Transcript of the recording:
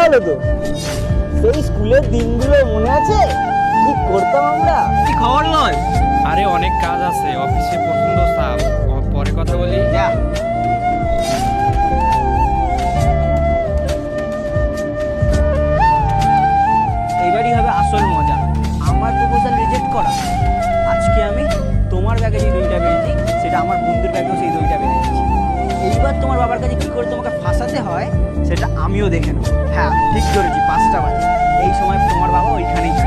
হলো তো। সেই স্কুলের দিনগুলো মনে আছে, কি করতাম আমরা? কি খবর নয়? আরে অনেক কাজ আছে, অফিসে প্রচন্ড চাপ, পরে কথা বলি। যা। এইবারই হবে আসল মজা, আমার প্রপোজাল রিজেক্ট করা। আজকে আমি তোমার ব্যাগে যে দইটা বেরিয়েছি সেটা আমার বন্ধুর ব্যাগেও সেই দইটা বেরিয়েছি। এইবার তোমার বাবার কাছে কী করে তোমাকে ফাঁসাতে হয় সেটা আমিও দেখে নেব। হ্যাঁ ঠিক ধরেছি, 5টা বাজে। এই সময় তোমার বাবা ওইখানেই থাকে।